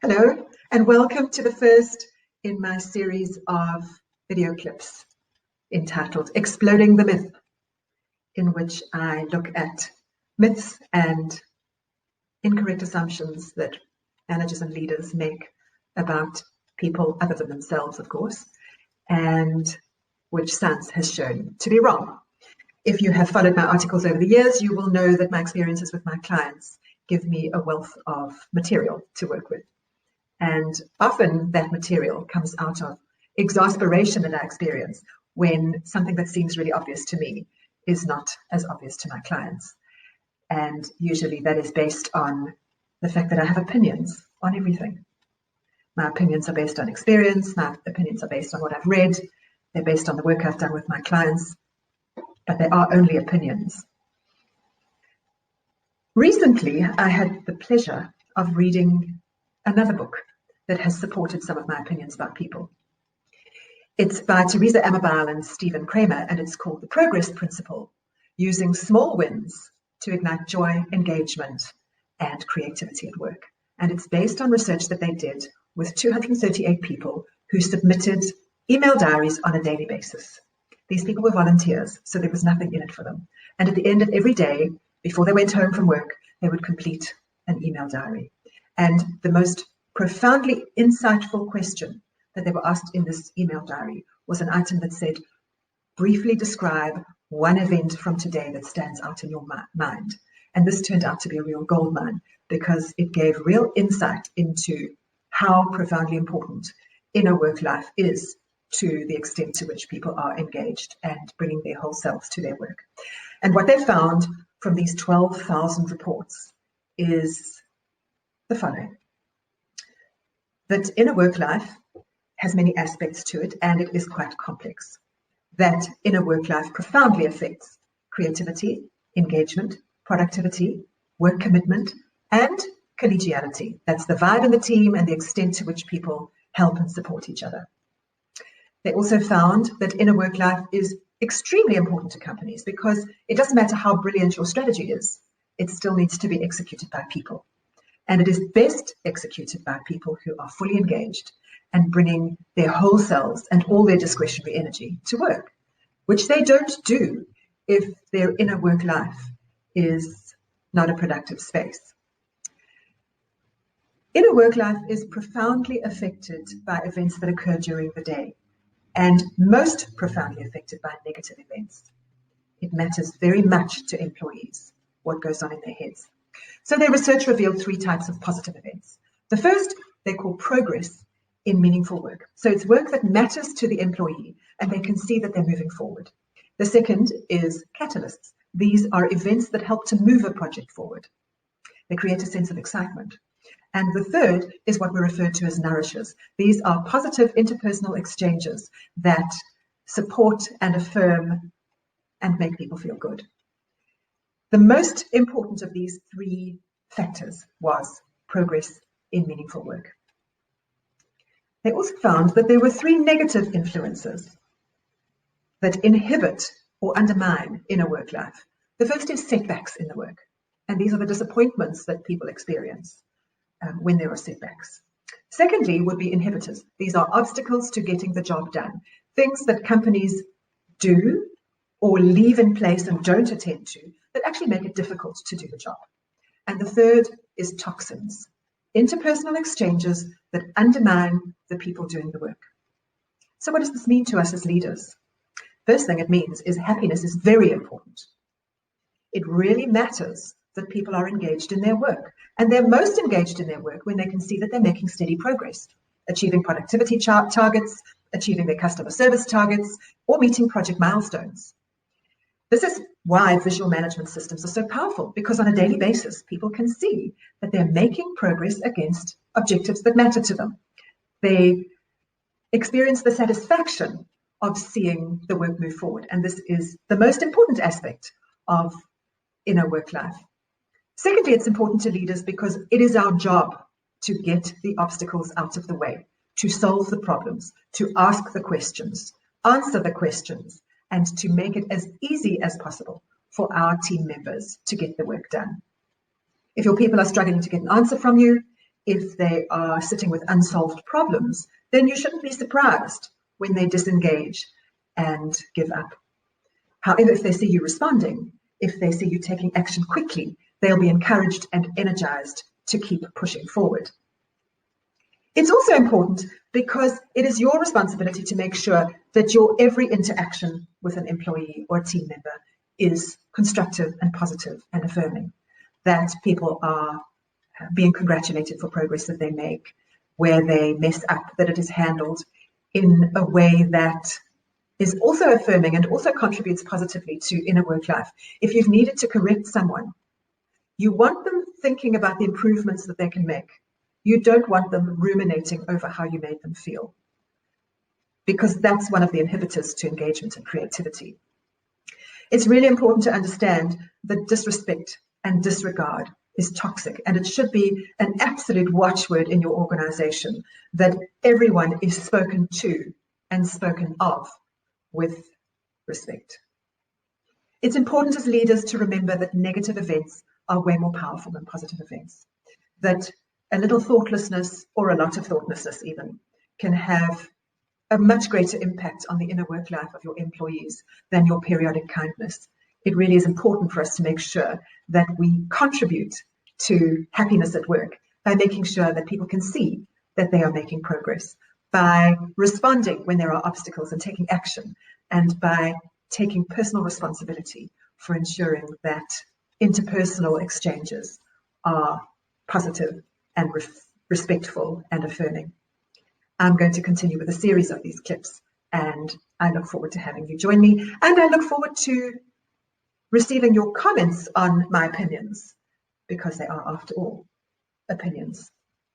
Hello, and welcome to the first in my series of video clips entitled Exploding the Myth, in which I look at myths and incorrect assumptions that managers and leaders make about people other than themselves, of course, and which science has shown to be wrong. If you have followed my articles over the years, you will know that my experiences with my clients give me a wealth of material to work with. And often that material comes out of exasperation that I experience when something that seems really obvious to me is not as obvious to my clients. And usually that is based on the fact that I have opinions on everything. My opinions are based on experience, my opinions are based on what I've read, they're based on the work I've done with my clients, but they are only opinions. Recently, I had the pleasure of reading another book that has supported some of my opinions about people. It's by Teresa Amabile and Stephen Kramer, and it's called The Progress Principle, using small wins to ignite joy, engagement, and creativity at work. And it's based on research that they did with 238 people who submitted email diaries on a daily basis. These people were volunteers, so there was nothing in it for them. And at the end of every day, before they went home from work, they would complete an email diary. And the most profoundly insightful question that they were asked in this email diary was an item that said, briefly describe one event from today that stands out in your mind. And this turned out to be a real goldmine because it gave real insight into how profoundly important inner work life is to the extent to which people are engaged and bringing their whole selves to their work. And what they found from these 12,000 reports is the following: that inner work life has many aspects to it, and it is quite complex. That inner work life profoundly affects creativity, engagement, productivity, work commitment, and collegiality. That's the vibe in the team and the extent to which people help and support each other. They also found that inner work life is extremely important to companies because it doesn't matter how brilliant your strategy is, it still needs to be executed by people. And it is best executed by people who are fully engaged and bringing their whole selves and all their discretionary energy to work, which they don't do if their inner work life is not a productive space. Inner work life is profoundly affected by events that occur during the day, and most profoundly affected by negative events. It matters very much to employees what goes on in their heads. So their research revealed three types of positive events. The first, they call progress in meaningful work. So it's work that matters to the employee and they can see that they're moving forward. The second is catalysts. These are events that help to move a project forward. They create a sense of excitement. And the third is what we refer to as nourishers. These are positive interpersonal exchanges that support and affirm and make people feel good. The most important of these three factors was progress in meaningful work. They also found that there were three negative influences that inhibit or undermine inner work life. The first is setbacks in the work. And these are the disappointments that people experience when there are setbacks. Secondly would be inhibitors. These are obstacles to getting the job done. Things that companies do or leave in place and don't attend to that actually make it difficult to do the job. And the third is toxins, interpersonal exchanges that undermine the people doing the work. So what does this mean to us as leaders? First thing it means is happiness is very important. It really matters that people are engaged in their work. And they're most engaged in their work when they can see that they're making steady progress, achieving productivity targets, achieving their customer service targets, or meeting project milestones. This is why visual management systems are so powerful, because on a daily basis, people can see that they're making progress against objectives that matter to them. They experience the satisfaction of seeing the work move forward. And this is the most important aspect of inner work life. Secondly, it's important to leaders because it is our job to get the obstacles out of the way, to solve the problems, to ask the questions, answer the questions, and to make it as easy as possible for our team members to get the work done. If your people are struggling to get an answer from you, if they are sitting with unsolved problems, then you shouldn't be surprised when they disengage and give up. However, if they see you responding, if they see you taking action quickly, they'll be encouraged and energized to keep pushing forward. It's also important because it is your responsibility to make sure that your every interaction with an employee or a team member is constructive and positive and affirming, that people are being congratulated for progress that they make, where they mess up, that it is handled in a way that is also affirming and also contributes positively to inner work life. If you've needed to correct someone, you want them thinking about the improvements that they can make. You don't want them ruminating over how you made them feel, because that's one of the inhibitors to engagement and creativity. It's really important to understand that disrespect and disregard is toxic, and it should be an absolute watchword in your organization that everyone is spoken to and spoken of with respect. It's important as leaders to remember that negative events are way more powerful than positive events, that a little thoughtlessness or a lot of thoughtlessness even can have a much greater impact on the inner work life of your employees than your periodic kindness. It really is important for us to make sure that we contribute to happiness at work by making sure that people can see that they are making progress, by responding when there are obstacles and taking action, and by taking personal responsibility for ensuring that interpersonal exchanges are positive and respectful and affirming. I'm going to continue with a series of these clips, and I look forward to having you join me, and I look forward to receiving your comments on my opinions, because they are, after all, opinions.